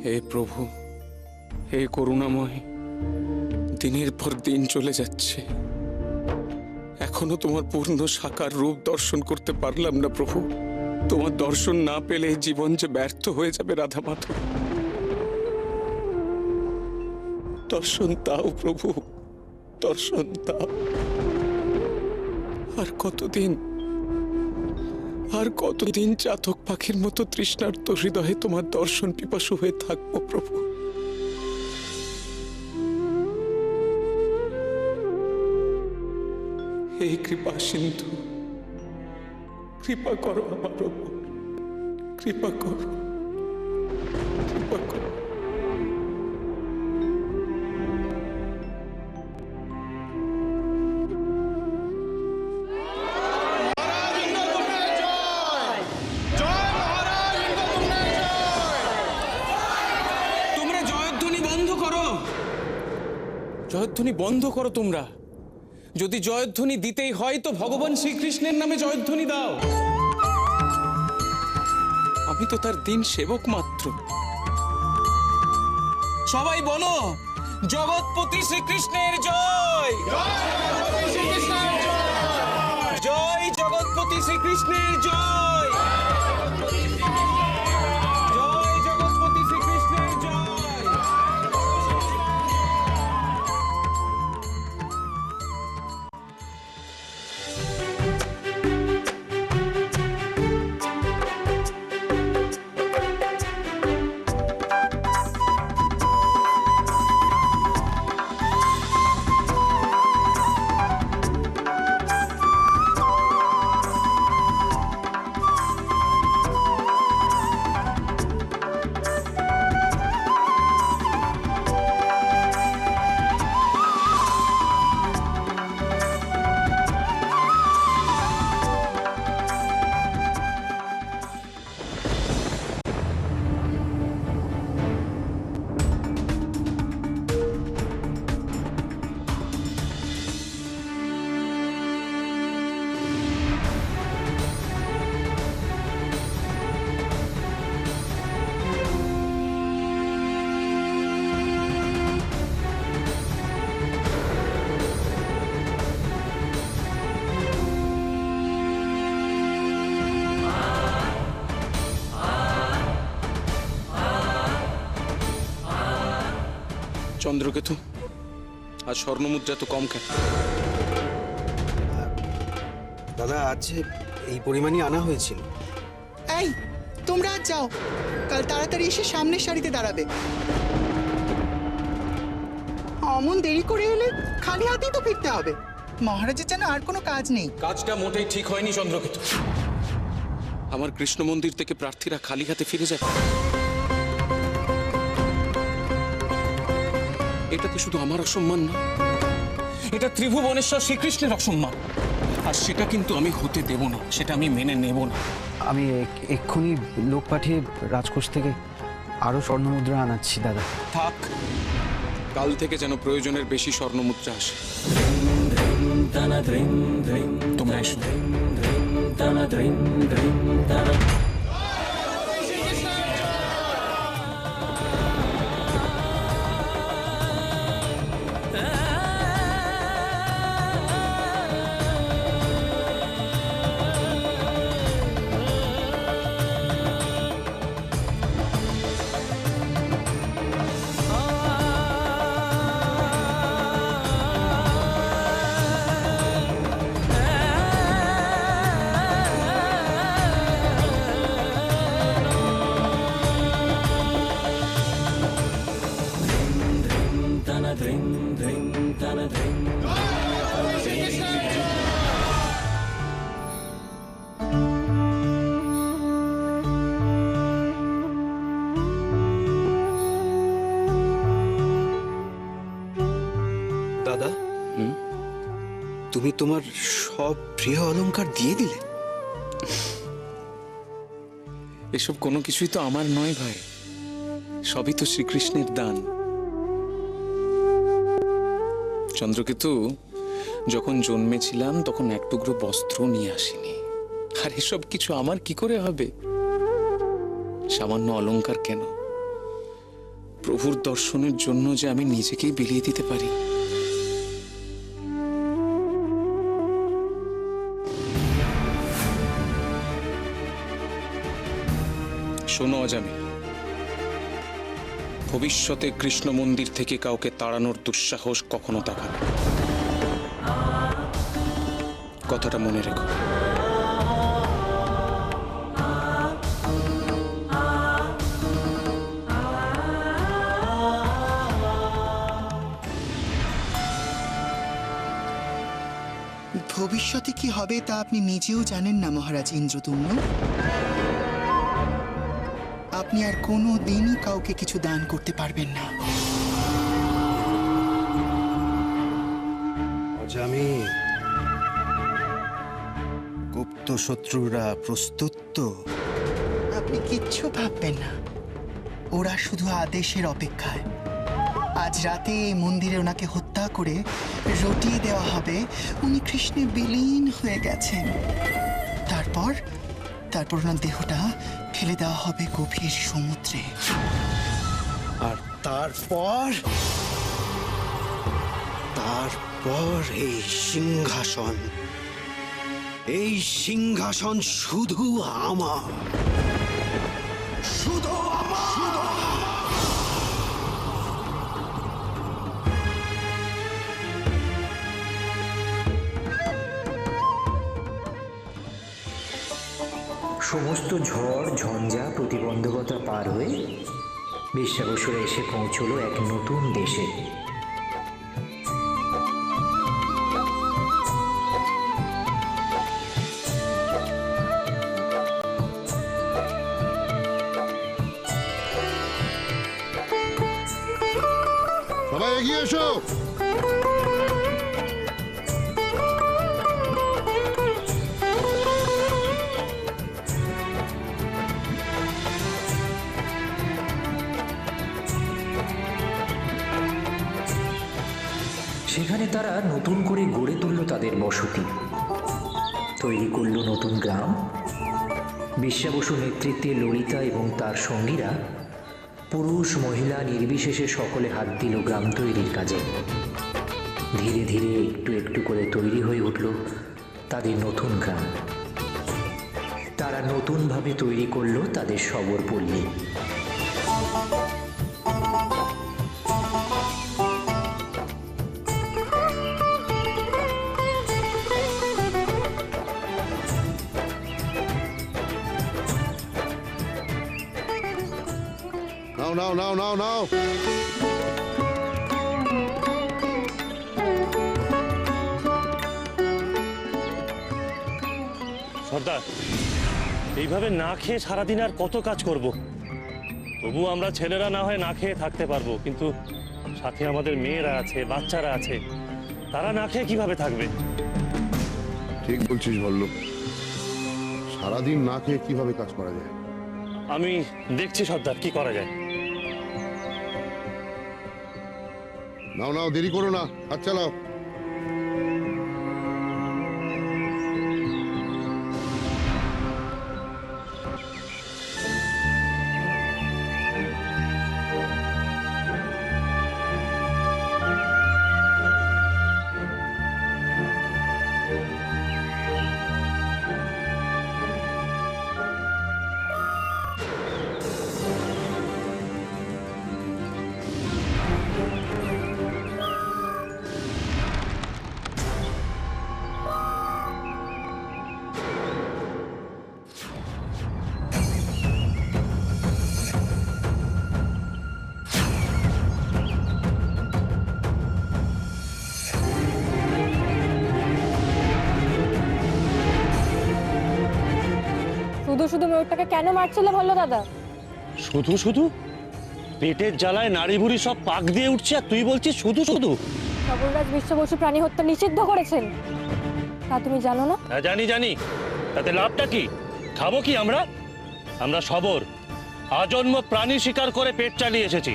হে প্রভু, হে করুণাময়, দিনের পর দিন চলে যাচ্ছে, এখনো তোমার পূর্ণ সাকার রূপ দর্শন করতে পারলাম না প্রভু। তোমার দর্শন না পেলে জীবন যে ব্যর্থ হয়ে যাবে রাধা মাধব। দর্শন দাও প্রভু, দর্শন দাও। আর কতদিন চাতক পাখির মতো তৃষ্ণার্ত হৃদয়ে তোমার দর্শন পিপাসু হয়ে থাকবো প্রভু। হে কৃপা সিন্ধু, কৃপা করো আমার ওপর, কৃপা করো, কৃপা করো। তোমরা জয়ধ্বনি বন্ধ করো, জয়ধ্বনি বন্ধ করো তোমরা। যদি জয়ধ্বনি দিতেই হয় তো ভগবান শ্রীকৃষ্ণের নামে জয়ধ্বনি দাও। আমি তো তার দিন সেবক মাত্র। সবাই বলো, জগৎপতি শ্রীকৃষ্ণের জয়, জয় জগৎপতি শ্রীকৃষ্ণের জয়, জয় জগৎপতি শ্রীকৃষ্ণের জয়। চন্দ্রকেতু, আজ স্বর্ণমুদ্রা তো কম কেন? দাদা, আজ এই পরিমাণই আনা হয়েছিল। এই, তোমরা আজ যাও, কাল তাড়াতাড়ি এসে সামনের সারিতে দাঁড়াবে। অমন দেরি করে এলে খালি হাতেই তো ফিরতে হবে। মহারাজের যেন আর কোনো কাজ নেই। কাজটা মোটেই ঠিক হয়নি চন্দ্রকেতু। আমার কৃষ্ণ মন্দির থেকে প্রার্থীরা খালি হাতে ফিরে যাবে, এটা তো শুধু আমার অসম্মান না, এটা ত্রিভুবনেশ্বর শ্রীকৃষ্ণের অসম্মান। আর সেটা কিন্তু আমি হতে দেব না, সেটা আমি মেনে নেব না। আমি এক্ষুনি লোক পাঠিয়ে রাজকোষ থেকে আরো স্বর্ণমুদ্রা আনাচ্ছি দাদা। থাক, কাল থেকে যেন প্রয়োজনের বেশি স্বর্ণমুদ্রা আসে। তোমরা এসো। দাদা, তুমি তোমার সব প্রিয় অলংকার দিয়ে দিলে? এসব কোনো কিছুই তো আমার নয় ভাই, সবই তো শ্রীকৃষ্ণের দান। চন্দ্রকেতু, যখন জন্মেছিলাম তখন এক টুকরো বস্ত্র নিয়ে আসিনি। আর এসব কিছু আমার কি করে হবে? সামান্য অলংকার কেন, প্রভুর দর্শনের জন্য যে আমি নিজেকেই বিলিয়ে দিতে পারি। শোনো অজামিল, ভবিষ্যতে কৃষ্ণ মন্দির থেকে কাউকে তাড়ানোর দুঃসাহস কখনো দেখাবে না। কথাটা মনে রেখো। ভবিষ্যতে কি হবে তা আপনি নিজেও জানেন না মহারাজ ইন্দ্রদুম্ন। আপনি আর কোনো দিনই কাউকে কিছু দান করতে পারবেন না। অজামিল, গুপ্ত শত্রুরা প্রস্তুত তো? আপনি কিচ্ছু ভাববেন না, ওরা শুধু আদেশের অপেক্ষায়। আজ রাতে এই মন্দিরে ওনাকে হত্যা করে রটিয়ে দেওয়া হবে উনি কৃষ্ণে বিলীন হয়ে গেছেন। তারপর ওনার দেহটা ফেলে দেওয়া হবে গভীর সমুদ্রে। আর তারপর এই সিংহাসন শুধু আমার, শুধু আমার। সমস্ত ঝড় ঝঞ্ঝা প্রতিবন্ধকতা পার হয়ে বিশ্বাবসুরা এসে পৌঁছলো এক নতুন দেশে। সবাই এগিয়ে এসো। সেখানে তারা নতুন করে গড়ে তুলল তাদের বসতি, তৈরি করল নতুন গ্রাম। বিশ্বাবসু নেতৃত্বে ললিতা এবং তার সঙ্গীরা পুরুষ মহিলা নির্বিশেষে সকলে হাত দিল গ্রাম তৈরির কাজে। ধীরে ধীরে একটু একটু করে তৈরি হয়ে উঠল তাদের নতুন গ্রাম। তারা নতুনভাবে তৈরি করল তাদের শবর পল্লী। নাও নাও নাও নাও নাও। সর্দার, এইভাবে না খেয়ে সারাদিন আর কত কাজ করব? তবু আমরা ছেলেরা না হয় না খেয়ে থাকতে পারবো, কিন্তু সাথে আমাদের মেয়েরা আছে, বাচ্চারা আছে, তারা না খেয়ে কিভাবে থাকবে? ঠিক বলছিস ভল্লুক, সারাদিন না খেয়ে কিভাবে কাজ করা যায়? আমি দেখছি সর্দার, কি করা যায়। নাও নাও, দেরি করো না, হাত চালাও। শুধু শুধু ময়ূরটাকে কেন মারছিলে বললো দাদা? শুধু শুধু? পেটের জ্বালায় নাড়ি ভুড়ি সব পাক দিয়ে উঠছে, আর তুই বলছিস শুধু শুধু? সবররাজ বিশ্বাবসু প্রাণী হত্যা নিষিদ্ধ করেছেন, তা তুমি জানো না? হ্যাঁ জানি জানি, তাতে লাভটা কি? খাবো কি আমরা? আমরা সবর আজন্ম প্রাণী শিকার করে পেট চালিয়ে এসেছি।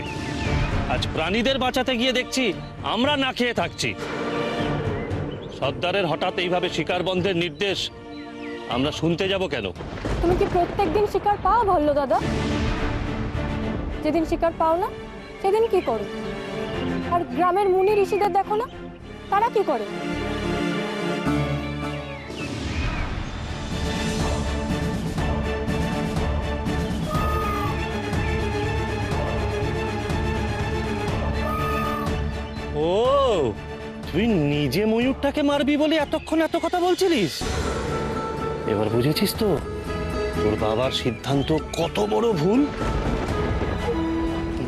আজ প্রাণীদের বাঁচাতে গিয়ে দেখছি আমরা না খেয়ে থাকছি। সর্দারের হঠাৎ এইভাবে শিকার বন্ধের নির্দেশ আমরা শুনতে যাব কেন? তুমি কি প্রত্যেকদিন শিকার পাও বললো দাদা? যেদিন শিকার পাও না সেদিন কি করো? আর গ্রামের মুনি ঋষিদের দেখো না, তারা কি করে? ও, তুই নিজে ময়ূরটাকে মারবি বলে এতক্ষণ এত কথা বলছিলিস? এবার বুঝেছিস তো তোর বাবার সিদ্ধান্ত কত বড় ভুল?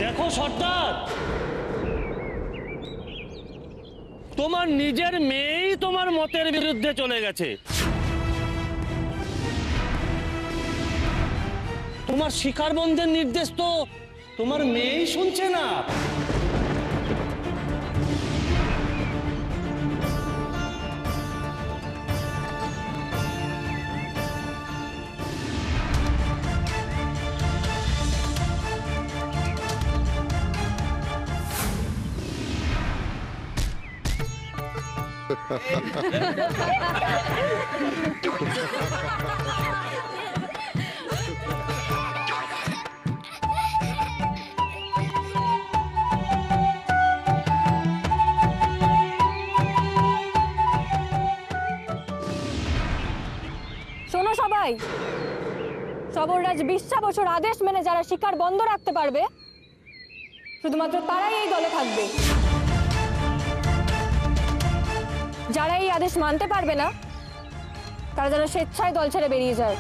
দেখো সর্দার, তোমার নিজের মেয়েই তোমার মতের বিরুদ্ধে চলে গেছে। তোমার শিকার বন্ধের নির্দেশ তো তোমার মেয়েই শুনছে না। শোনো সবাই, সবররাজ 20টা বছর আদেশ মেনে যারা শিকার বন্ধ রাখতে পারবে, শুধুমাত্র তারাই এই দলে থাকবে। যারা এই আদেশ মানতে পারবে না, তারা যেন স্বেচ্ছায় দল ছেড়ে বেরিয়ে যায়।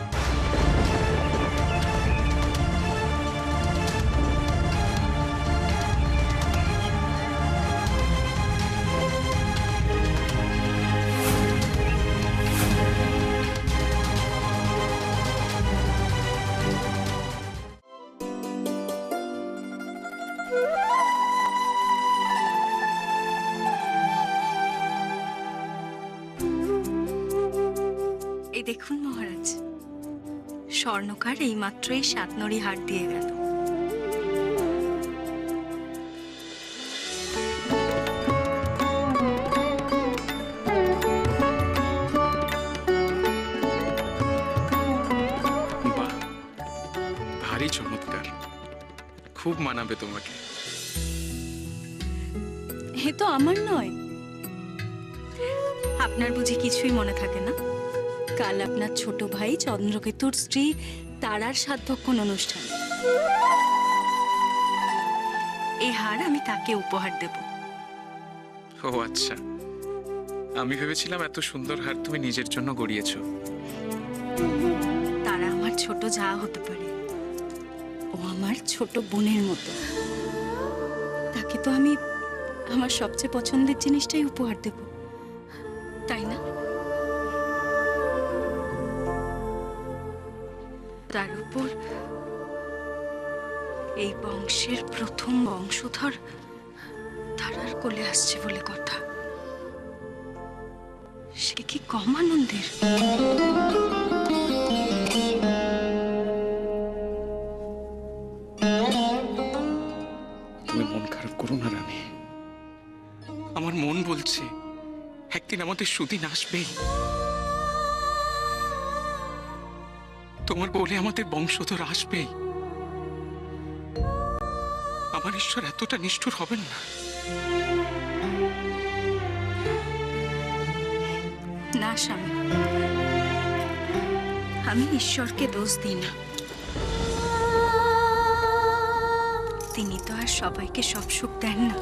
এই দেখুন মহারাজ, স্বর্ণকার এইমাত্রই 7 নড়ি হার দিয়ে গেল। বাহ, ভারী চমৎকার, খুব মানাবে তোমাকে। এ তো আমার নয়। আপনার বুঝি কিছুই মনে থাকে না? কাল আপনার ছোট ভাই চন্দ্রকেতুর স্ত্রী তারার সাধভক্ষণ অনুষ্ঠান। এই হার আমি তাকে উপহার দেব। ও আচ্ছা, আমি ভেবেছিলাম এত সুন্দর হার তুমি নিজের জন্য গড়িয়েছো। তারা আমার ছোট যা হতে পারে, ও আমার ছোট বোনের মতো। তাকে তো আমি আমার সবচেয়ে পছন্দের জিনিসটাই উপহার দেব, তাই না? তার উপর এই বংশের প্রথম বংশধর তারার কোলে আসছে বলে কথা। সে কি কম আনন্দের? তুমি মন খারাপ করো না রানী, আমার মন বলছে একদিন আমাদের সুদিন আসবেই। তোমার বলে আমাদের বংশধর আসবেই। আমার ঈশ্বর এতটা নিষ্ঠুর হবেন না। না স্বামী, আমি ঈশ্বরকে দোষ দিই না। তিনি তো আর সবাইকে সব সুখ দেন না।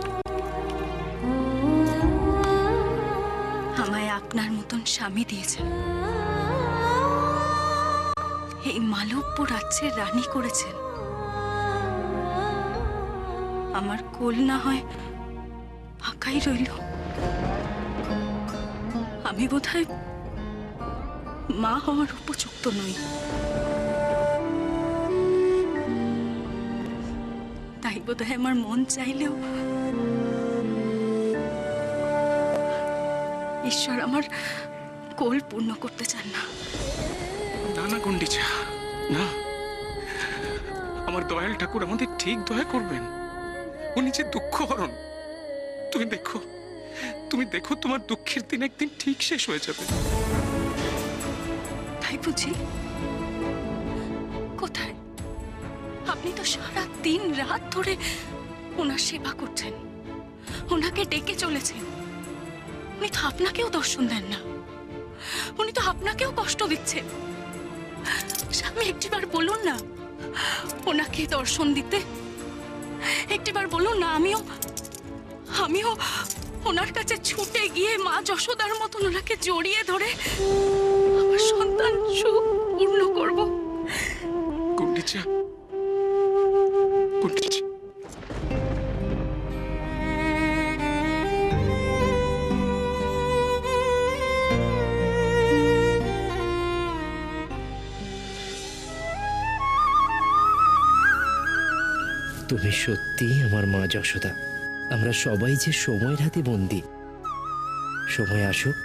আমায় আপনার মতন স্বামী দিয়েছেন, এই মালব্য রাজ্যের রানী করেছেন। আমার কোল না হয় ফাঁকাই রইল। আমি বোধহয় মা হওয়ার উপযুক্ত নই। তাই বোধহয় আমার মন চাইলেও ঈশ্বর আমার কোল পূর্ণ করতে চান না। না না গুন্ডিচা, না, আমার দয়াল ঠাকুর আমাদের ঠিক দয়া করবেন। উনি যে দুঃখ হরণ, তুমি দেখো, তুমি দেখো, তোমার দুঃখের দিন একদিন ঠিক শেষ হয়ে যাবে। তাই বুঝি? কোথায়? আপনি তো সারা দিন রাত ধরে ওনার সেবা করছেন, ওনাকে ডেকে চলেছেন। উনি তো আপনাকেও দর্শন দেন না, উনি তো আপনাকেও কষ্ট দিচ্ছেন। স্বামী একটিবার বলুন না ওনাকে দর্শন দিতে, একটিবার বলুন না। আমিও ওনার কাছে ছুটে গিয়ে মা যশোদার মতন ওনাকে জড়িয়ে ধরে আমার সন্তান সুখ পূর্ণ করব। গুন্ডিচা, গুন্ডিচা, তুমি সত্যিই আমার মা যশোদা। আমরা সবাই যে সময়ের হাতে বন্দি। সময় আসুক,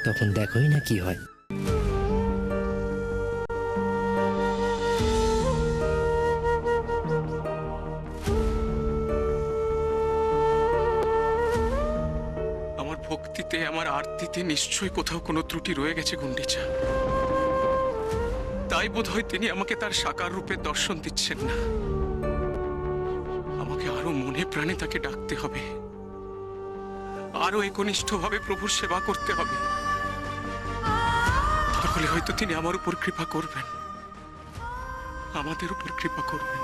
তখন দেখোই না কি হয়। আমার ভক্তিতে, আমার আরতিতে নিশ্চয়ই কোথাও কোনো ত্রুটি রয়ে গেছে গুন্ডিচা। তাই বোধ হয় তিনি আমাকে তার সাকার রূপে দর্শন দিচ্ছেন না। আমাকে আরো মনে প্রাণে তাকে ডাকতে হবে, আরো একনিষ্ঠভাবে প্রভুর সেবা করতে হবে। তাহলে হয়তো তিনি আমার উপর কৃপা করবেন, আমাদের উপর কৃপা করবেন।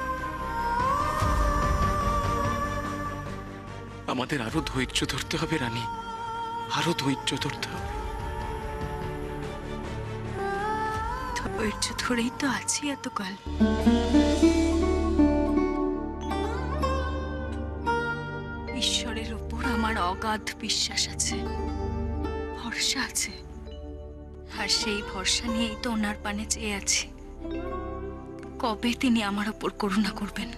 আমাদের আরো ধৈর্য ধরতে হবে রানী, আরো ধৈর্য ধরতে হবে। ধৈর্য ধরেই তো আছি এতকাল। ঈশ্বরের উপর আমার অগাধ বিশ্বাস আছে, ভরসা আছে। আর সেই ভরসা নিয়েই তো ওনার পানে চেয়ে আছি। কবে তিনি আমার উপর করুণা করবেন,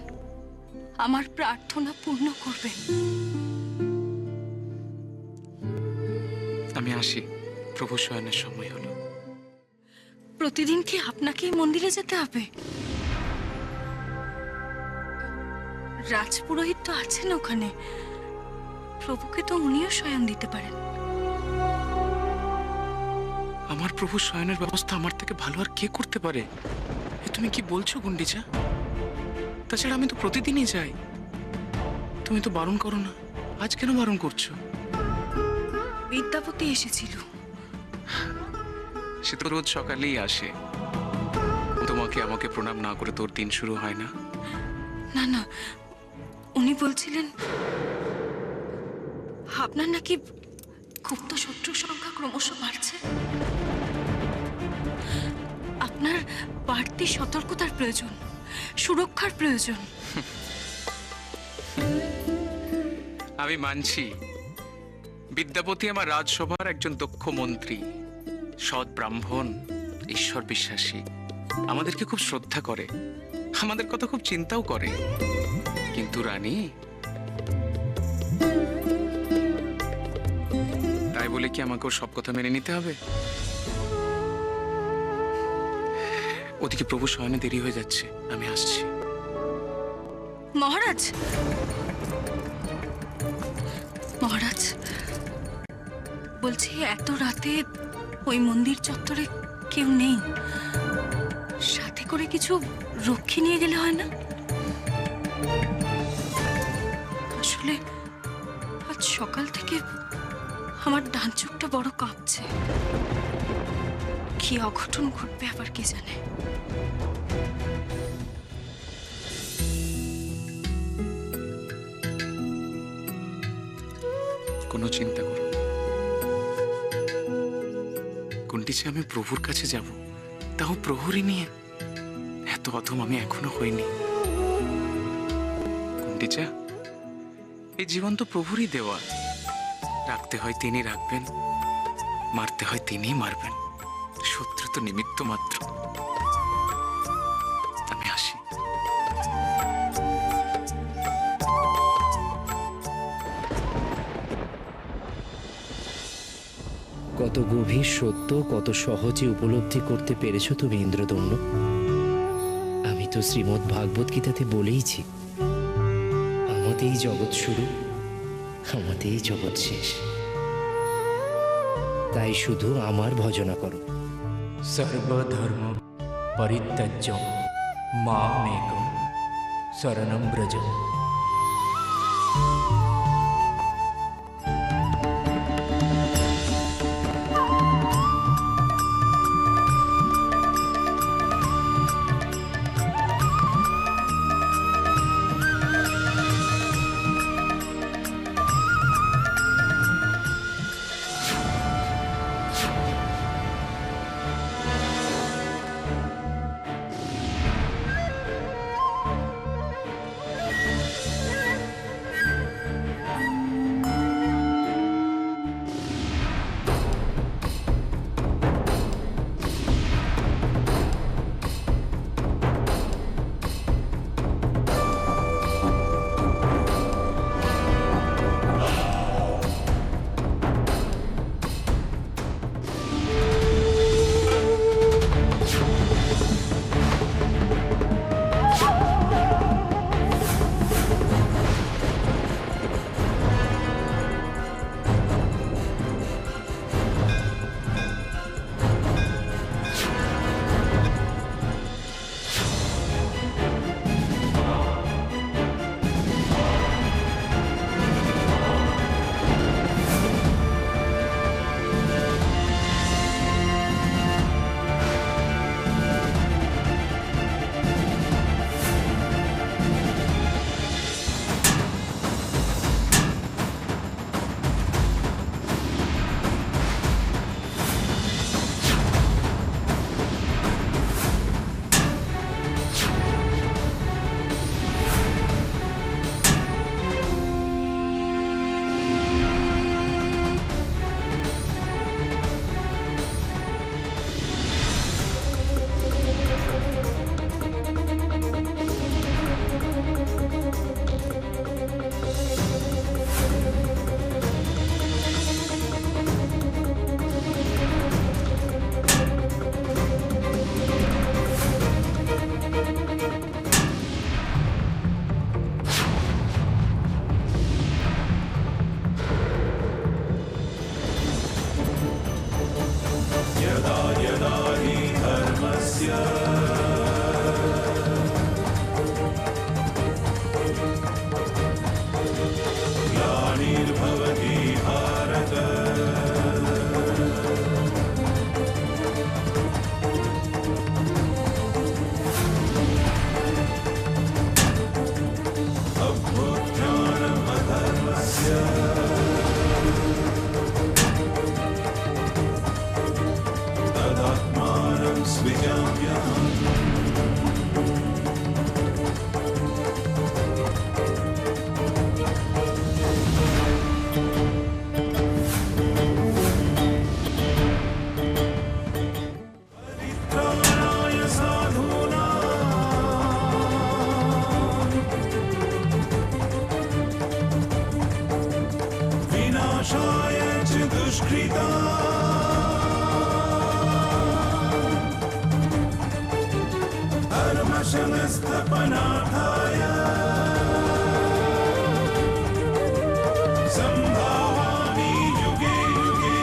আমার প্রার্থনা পূর্ণ করবেন। আমি আসি, প্রভু শয়নের সময় হলো। প্রতিদিন কি আপনাকেই মন্দিরে যেতে হবে? রাজপুরোহিত তো আছেন ওখানে, প্রভুকে তো উনিও শয়ন দিতে পারেন। আমার প্রভু শয়নের ব্যবস্থা আমার থেকে ভালো আর কে করতে পারে? এ তুমি কি বলছো গুন্ডিচা? তাছাড়া আমি তো প্রতিদিনই যাই। তুমি তো বারণ করো না, আজ কেন বারণ করছো? বিদ্যাপতি এসেছিল। সে তো রোজ সকালেই আসে। তোমাকে আমাকে প্রণাম না করে তোর দিন শুরু হয় না। না না, উনি বলছিলেন আপনার নাকি গুপ্ত শত্রুর সংখ্যা ক্রমশ বাড়ছে। আপনার বাড়তি সতর্কতার প্রয়োজন, সুরক্ষার প্রয়োজন। আমি মানছি, বিদ্যাপতি আমার রাজসভার একজন দক্ষ মন্ত্রী, সৎ ব্রাহ্মণ, ঈশ্বর বিশ্বাসী। আমাদেরকে খুব শ্রদ্ধা করে, আমাদের কথা খুব চিন্তাও করে। কিন্তু রানী, তাই বলে কি আমাকে ওর সব কথা মেনে নিতে হবে? ওদিকে প্রভু শয়নে দেরি হয়ে যাচ্ছে, আমি আসছি। মহারাজ, মহারাজ বলছি এত রাতে ওই মন্দির চত্বরে কেউ নেই, সাথে করে কিছু রক্ষী নিয়ে গেলে হয় না? আসলে আজ সকাল থেকে আমার ডান চোখটা বড় কাঁপছে। কি অঘটন ঘটবে আবার কে জানে। কোনো চিন্তা করো না গুন্ডিচা, আমি প্রভুর কাছে যাব, তাও প্রহরী নিয়ে। এত অধম আমি এখনো হইনি গুন্ডিচা। এই জীবন তো প্রভুরই দেওয়া, রাখতে হয় তিনি রাখবেন, মারতে হয় তিনি মারবেন। শত্রু তো নিমিত্ত মাত্র। আমি আসি। কত গভীর সত্য কত সহজে উপলব্ধি করতে পেরেছ তুমি ইন্দ্রদম্ন। আমি তো শ্রীমদ্ ভাগবত গীতাতে বলেইছি, আমাদেরই জগৎ শুরু, আমাদেরই জগৎ শেষ। তাই শুধু আমার ভজনা করো। সর্বধর্ম পরিত্যজ্য মামেকং শরণং ব্রজ। विनाशाय च दुष्कृता धर्मशनस्तपनाथाय सम्भावामि युगे युगे।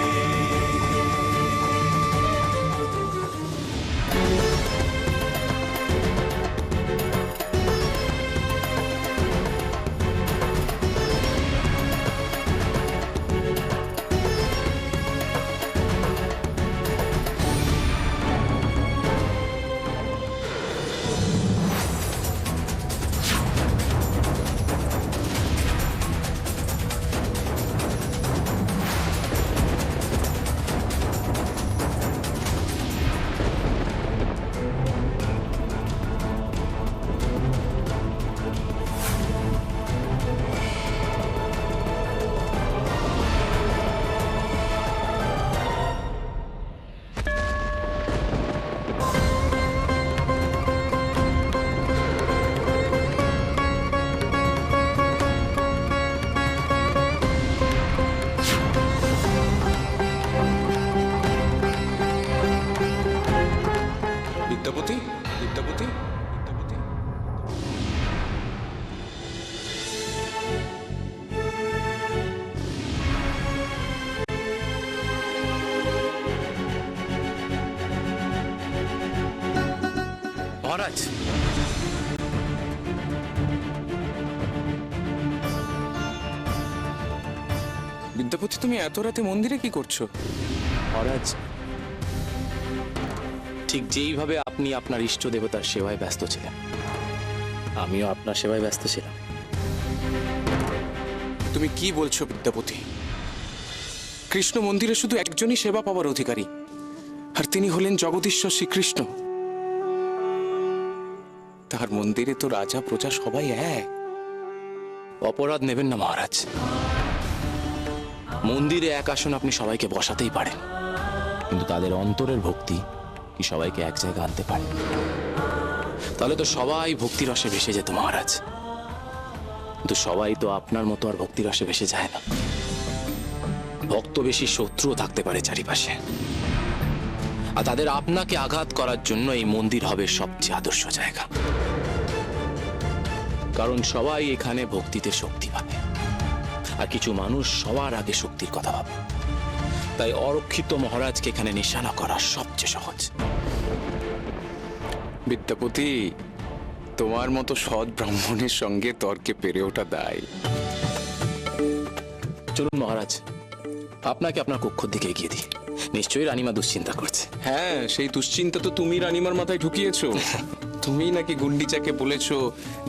বিদ্যাপতি, বিদ্যাপতি, বিদ্যাপতি। মহারাজ, বিদ্যাপতি, তুমি এত রাতে মন্দিরে কি করছো? মহারাজ, ঠিক যেইভাবে আপনি আপনার ইষ্ট দেবতার সেবায় ব্যস্ত ছিলেন, আমিও আপনার সেবায় ব্যস্ত ছিলাম। তুমি কি বলছো বিদ্যাপতি? কৃষ্ণ মন্দিরে শুধু একজনই সেবা পাওয়ার অধিকারী, আর তিনি হলেন জগদীশ্বর শ্রীকৃষ্ণ। তার মন্দিরে তো রাজা প্রজা সবাই এক। অপরাধ নেবেন না মহারাজ, মন্দিরে এক আসন আপনি সবাইকে বসাতেই পারেন, কিন্তু তাদের অন্তরের ভক্তি কি সবাইকে এক জায়গায় আনতে পারে? তাহলে তো সবাই ভক্তিরসে ভেসে যেত মহারাজ, কিন্তু সবাই তো আপনার মতো আর ভক্তিরসে ভেসে যায় না। ভক্ত বেশি শত্রুও থাকতে পারে চারিপাশে, আর তাদের আপনাকে আঘাত করার জন্য এই মন্দির হবে সবচেয়ে আদর্শ জায়গা। কারণ সবাই এখানে ভক্তিতে শক্তি পাবে, আর কিছু মানুষ সবার আগে শক্তির কথা ভাবে। তাই অরক্ষিত মহারাজকে এখানে নিশানা করা সবচেয়ে সহজ। বিদ্যাপতি, তোমার মতো সৎ ব্রাহ্মণের সঙ্গে তর্কে পেরে ওঠা দায়। চলুন মহারাজ, আপনাকে আপনার কক্ষর দিকে এগিয়ে দিই। নিশ্চয়ই রানীমা দুশ্চিন্তা করছে। হ্যাঁ, সেই দুশ্চিন্তা তো তুমি রানীমার মাথায় ঢুকিয়েছো। তুমি নাকি গুন্ডিচাকে বলেছো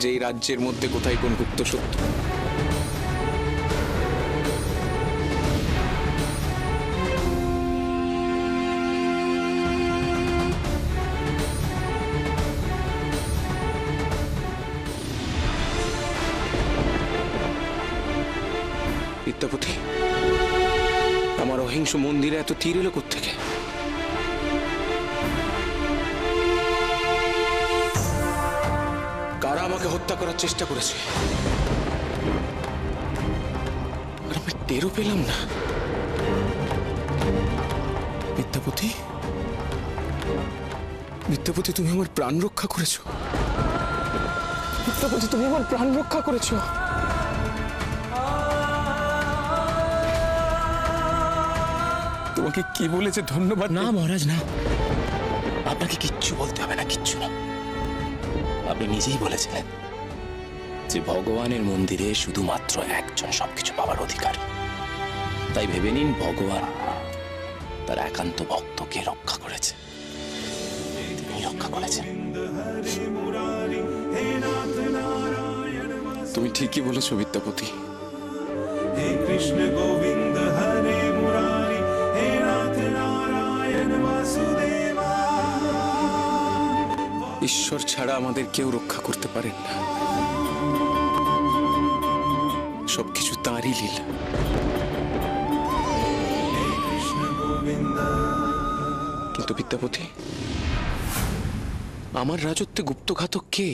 যে এই রাজ্যের মধ্যে কোথায় কোন গুপ্ত সত্য। বিদ্যাপতি, আমার অহিংস মন্দিরে এত তীর এলো কোত্থেকে? কারা আমাকে হত্যা করার চেষ্টা করেছে? আর আমি টেরও পেলাম না। বিদ্যাপতি, বিদ্যাপতি, তুমি আমার প্রাণ রক্ষা করেছো। বিদ্যাপতি, তুমি আমার প্রাণ রক্ষা করেছো। তোমাকে কি বলেছে ধন্যবাদ? না মহারাজ, না, আপনাকে কিচ্ছু বলতে হবে না, কিচ্ছু না। আপনি নিজেই বলেছিলেন যে ভগবানের মন্দিরে শুধুমাত্র একজন সবকিছু পাওয়ার অধিকারী। তাই ভেবে নিন ভগবান তার একান্ত ভক্তকে রক্ষা করেছে, তিনি রক্ষা করেছেন। তুমি ঠিকই বলেছো বিদ্যাপতি। हे कृष्ण गोविंद हरे मुरारी हे नाथ नारायण वासुदेवा। ঈশ্বর ছাড়া আমাদের কেউ রক্ষা করতে পারেন না, সবকিছু তাঁরই লীলা। কিন্তু বিদ্যাপতি, আমার রাজত্বে গুপ্তঘাতক কে?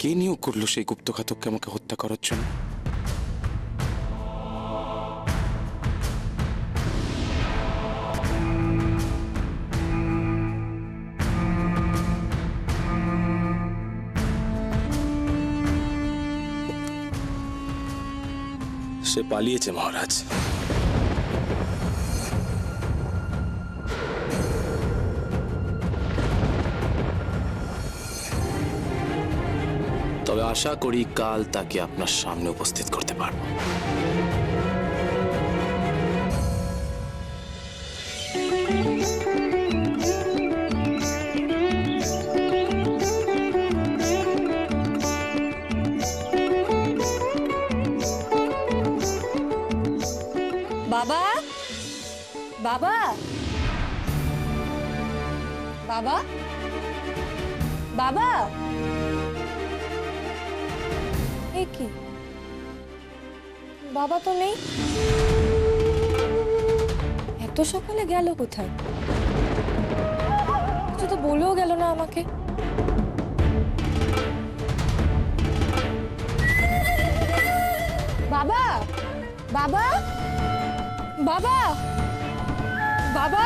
কে নিয়োগ করলো সেই গুপ্তঘাতককে আমাকে হত্যা করার জন্য? সে পালিয়েছে মহারাজ। তবে আশা করি কাল তাকে আপনার সামনে উপস্থিত করতে পারব। বাবা, বাবা, বাবা, বাবা, এ কি? বাবা তো নেই। এত সকালে গেল কোথায়? কিছু তো বলেও গেল না আমাকে। বাবা, বাবা, বাবা, বাবা,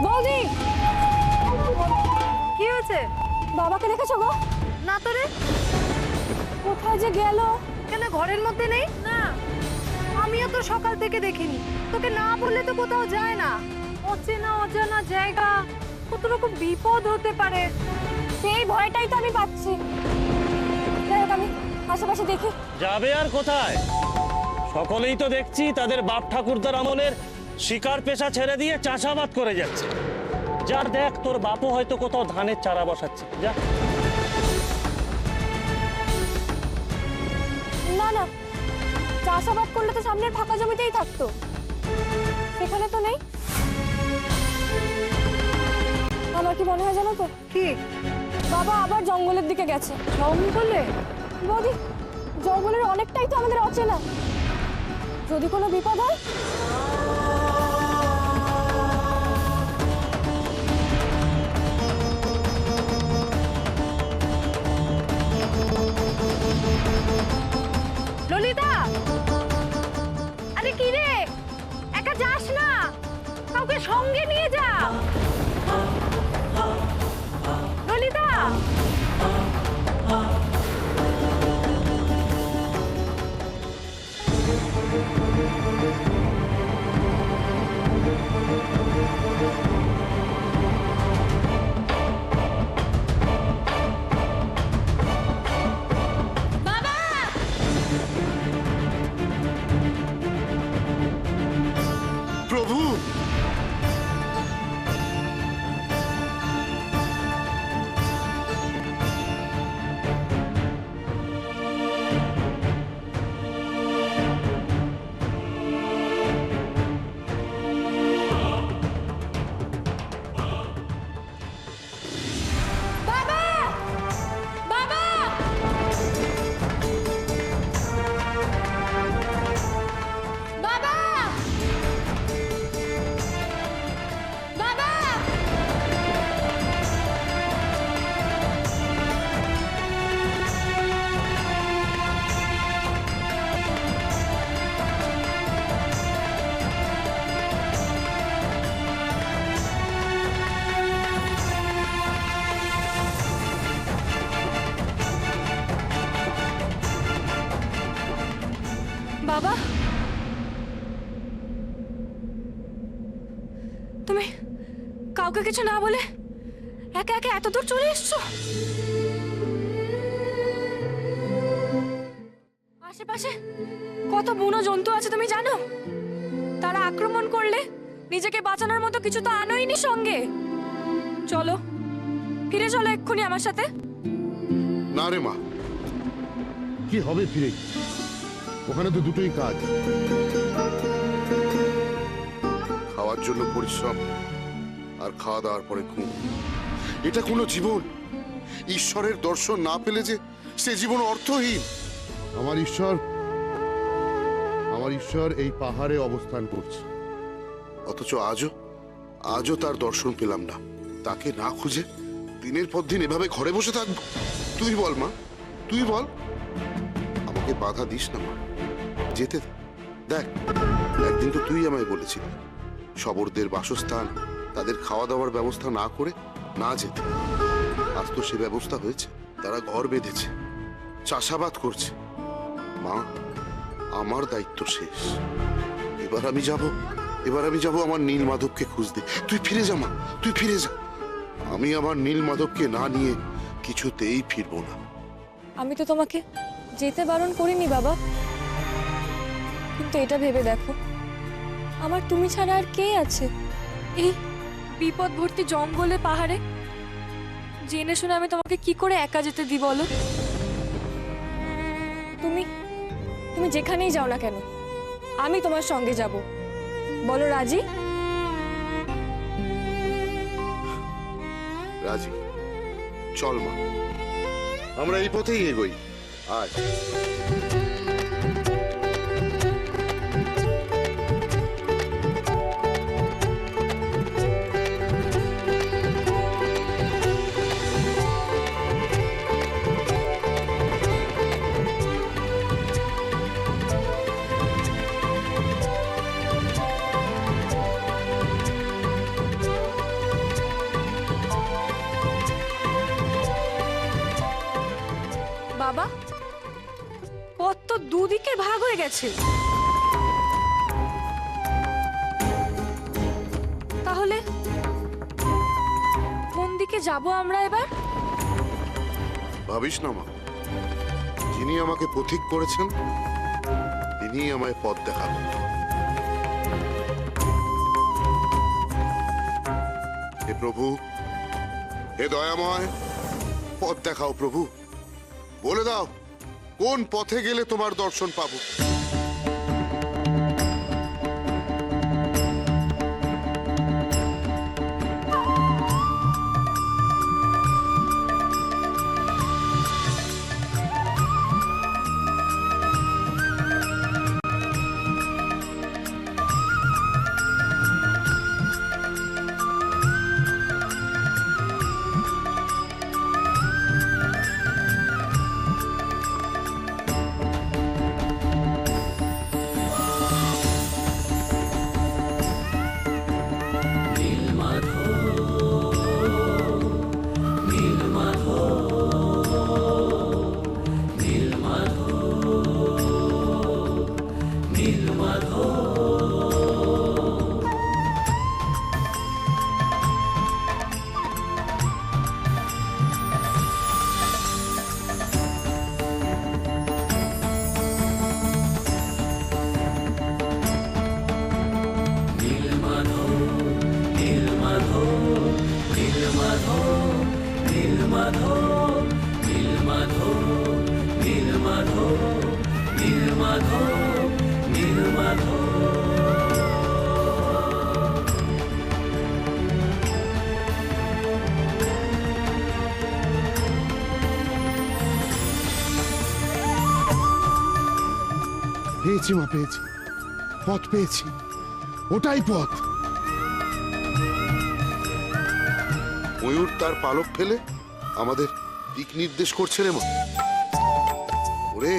বৌদি, কি হয়েছে? বাবাকে দেখেছো গো? না তো রে। কোথায় যে গেল? কেন ঘরের মধ্যে নেই? না, আমিও তো সকাল থেকে দেখিনি। তোকে না বললে তো কোথাও যায় না। অচেনা অজানা জায়গা, কত রকম বিপদ হতে পারে, সেই ভয়টাই তো আমি পাচ্ছি। যাই হোক, আমি আশেপাশে দেখি। যাবে আর কোথায়? সকলেই তো দেখছি তাদের বাপ ঠাকুরদার আমলের শিকার পেশা ছেড়ে দিয়ে চাষাবাদ করে যাচ্ছে। যার দেখ, তোর বাপও হয়তো কোথাও ধানের চারা বসাচ্ছে। যা। না না, চাষাবাদ করলে তো সামনের ফাঁকা জমিতেই থাকতো, সেখানে তো নেই। আমার কি মনে হয় জানো তো? কি? বাবা আবার জঙ্গলের দিকে গেছে। জঙ্গলে? বৌদি, জঙ্গলের অনেকটাই তো আমাদের অচেনা। যদি কোনো বিপদ হয়? ললিতা, আরে কি রে, একা যাস না, কাউকে সঙ্গে নিয়ে যা। ললিতা, প্রভু, বাবা, বাবা, বাবা, বাবা, বাবা, তুমি কাউকে কিছু না বলে একা একা এত দূর চলে এসছো? আশেপাশে কত বুনো জন্তু আছে তুমি জানো? তারা আক্রমণ করলে নিজেকে বাঁচানোর মতো কিছু তো আনোইনি সঙ্গে। চলো, ফিরে চলো এক্ষুনি আমার সাথে। না রে মা, কি হবে ফিরে? ওখানে তো দুটোই কাজ, খাওয়ার জন্য পরিশ্রম আর খাওয়া দাওয়ার পরে ঘুম। এটা কোনো জীবন? ঈশ্বরের দর্শন না পেলে যে সে জীবন অর্থহীন। আমার ঈশ্বর এই পাহাড়ে অবস্থান করছে, অথচ আজও তার দর্শন পেলাম না। তাকে না খুঁজে দিনের পর দিন এভাবে ঘরে বসে থাকবো? তুই বল মা, তুই বল। আমাকে বাধা দিস না মা, যেতে দেখ। একদিন তো তুই আমায় বলেছিলি শবরদের বাসস্থান, তাদের খাওয়া দাওয়ার ব্যবস্থা না করে না যেতে। আজ তো সে ব্যবস্থা হয়েছে, তারা ঘর বেঁধেছে। চাষাবাদ করছে। মা, আমার দায়িত্ব শেষ। এবার আমি যাব আমার নীল মাধবকে খুঁজতে। তুই ফিরে যা মা, তুই ফিরে যা। আমি আমার নীল মাধবকে না নিয়ে কিছুতেই ফিরবো না। আমি তো তোমাকে যেতে বারণ করিনি বাবা, কিন্তু এটা ভেবে দেখো, আমার তুমি ছাড়া আর কে আছে এই বিপদ ভর্তি জঙ্গলে পাহাড়ে? জেনে শুনে আমি তোমাকে কি করে একা যেতে দিই বলো? তুমি তুমি যেখানেই যাও না কেন, আমি তোমার সঙ্গে যাব। বলো রাজি? রাজি। চল মা, আমরা এই পথেই এগোই। আয়। বাবা, পথ তো দুদিকে ভাগ হয়ে গেছে, তাহলে কোন দিকে যাব আমরা এবার? ভাবিস না মা, যিনি আমাকে পথিক করেছেন তিনি আমায় পথ দেখাবেন। হে প্রভু, হে দয়াময়, পথ দেখাও প্রভু। বলে দাও কোন পথে গেলে তোমার দর্শন পাবো। পেয়েছি মা, পেয়েছি, পথ পেয়েছি, ওটাই পথ। ময়ূর তার পালক ফেলে আমাদের দিক নির্দেশ করছে রে মা। ওরে,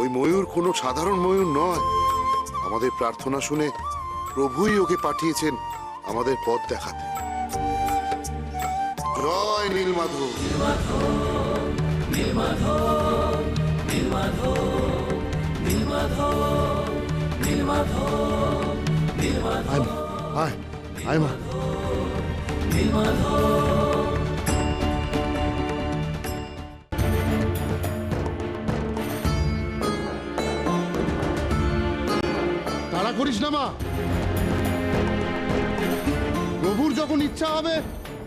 ওই ময়ূর কোনো সাধারণ ময়ূর নয়। আমাদের প্রার্থনা শুনে প্রভুই ওকে পাঠিয়েছেন আমাদের পথ দেখাতে। জয় নীলমাধব। আয় আয় মা। তাড়া করিস না মা, প্রভুর যখন ইচ্ছা হবে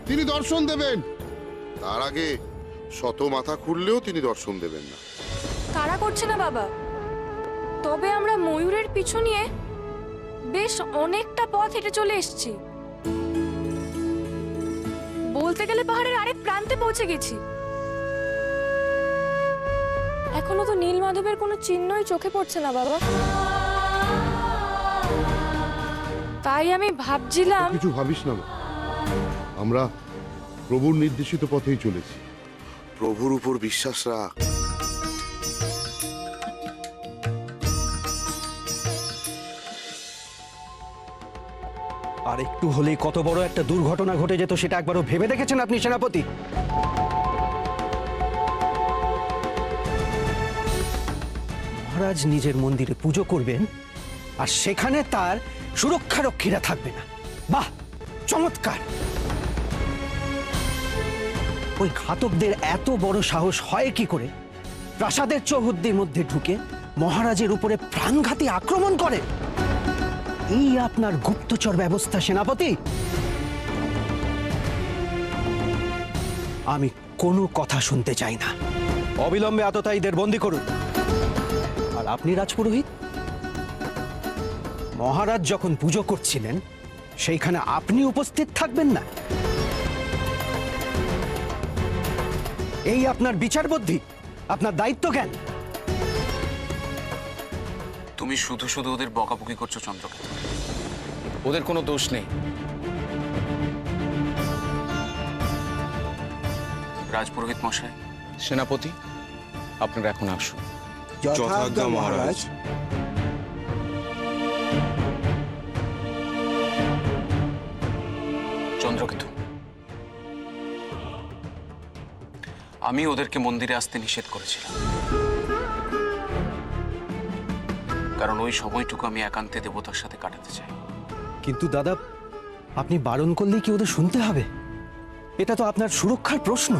তিনি দর্শন দেবেন। তার আগে শত মাথা খুললেও তিনি দর্শন দেবেন না। তাড়া করছে না বাবা, তবে আমরা ময়ূরের পিছু নিয়ে বেশ অনেকটা পথ হেঁটে চলে এসেছি। বলতে গেলে পাহাড়ের আরেক প্রান্তে পৌঁছে গেছি। এখনো তো নীল মাধবের কোনো চিহ্নই চোখে পড়ছে না বাবা। তাই আমি ভাবছিলাম। কিছু ভাবিস না মা, আমরা প্রভুর নির্দেশিত পথেই চলেছি। প্রভুর উপর বিশ্বাস রাখ। আর একটু হলেই কত বড় একটা দুর্ঘটনা ঘটে যেত, সেটা একবারও ভেবে দেখেছেন আপনি সেনাপতি? মহারাজ নিজের মন্দিরে পুজো করবেন আর সেখানে তার সুরক্ষারক্ষীরা থাকবে না। বাহ, চমৎকার! ওই ঘাতকদের এত বড় সাহস হয় কি করে প্রাসাদের চৌহদ্দির মধ্যে ঢুকে মহারাজের উপরে প্রাণঘাতী আক্রমণ করে? এই আপনার গুপ্তচর ব্যবস্থা সেনাপতি? আমি কোনো কথা শুনতে চাই না। অবিলম্বে আততায়ীদের বন্দী করুন। আর আপনি রাজপুরোহিত, মহারাজ যখন পুজো করছিলেন সেইখানে আপনি উপস্থিত থাকবেন না? এই আপনার বিচার বুদ্ধি, আপনার দায়িত্ব জ্ঞান? তুমি শুধু শুধু ওদের বকাবকি করছো চন্দ্রকেতু। ওদের কোনো দোষ নেই। রাজপুরোহিত মশাই, সেনাপতি, আপনারা এখন আসুন। যথাজ্ঞা মহারাজ। চন্দ্রকেতু, আমি ওদেরকে মন্দিরে আসতে নিষেধ করেছিলাম, কারণ ওই সময়টুকু আমি একান্তে দেবতার সাথে কাটাতে চাই। কিন্তু দাদা, আপনি বারণ করলেই কি ওদের শুনতে হবে? এটা তো আপনার সুরক্ষার প্রশ্ন।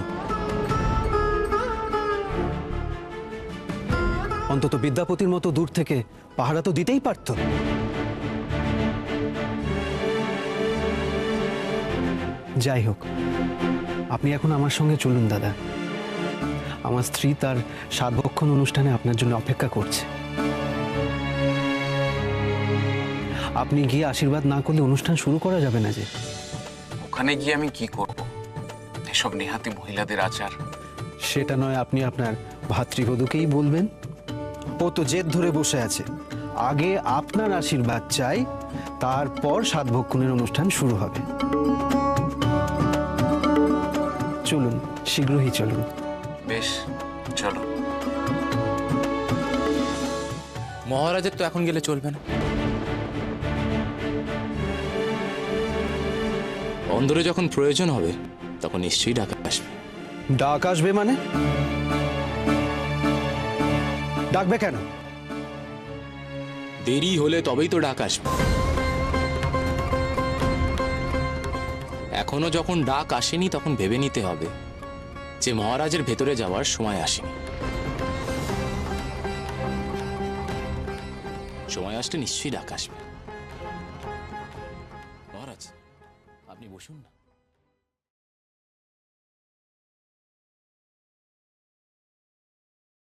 অন্তত বিদ্যাপতির মতো দূর থেকে পাহারা তো দিতেই পারত। যাই হোক, আপনি এখন আমার সঙ্গে চলুন দাদা। আমার স্ত্রী তার সাতভক্ষণ অনুষ্ঠানে আপনার জন্য অপেক্ষা করছে। আপনি গিয়ে আশীর্বাদ না করলে অনুষ্ঠান শুরু করা যাবে না যে। ওখানে গিয়ে আমি কি করব? এসব নেহাতি মহিলাদের আচার। সেটা নয় আপনি আপনার ভাতৃবধূকেই বলবেন। ও তো জেদ ধরে বসে আছে। আগে আপনার আশীর্বাদ চাই, তারপর সাতভক্ষণের অনুষ্ঠান শুরু হবে। চলুন, শীঘ্রই চলুন। বেশ, চলো। মহারাজের তো এখন গেলে চলবে না। অন্দরে যখন প্রয়োজন হবে তখন নিশ্চয়ই ডাক আসবে। ডাক আসবে মানে? ডাকবে কেন? দেরি হলে তবেই তো ডাক আসবে। এখনো যখন ডাক আসেনি তখন ভেবে নিতে হবে যে মহারাজের ভেতরে যাওয়ার সময় আসেনি। সময় আসলে নিশ্চয়ই ডাক আসবে। মহারাজ, আপনি বসুন না।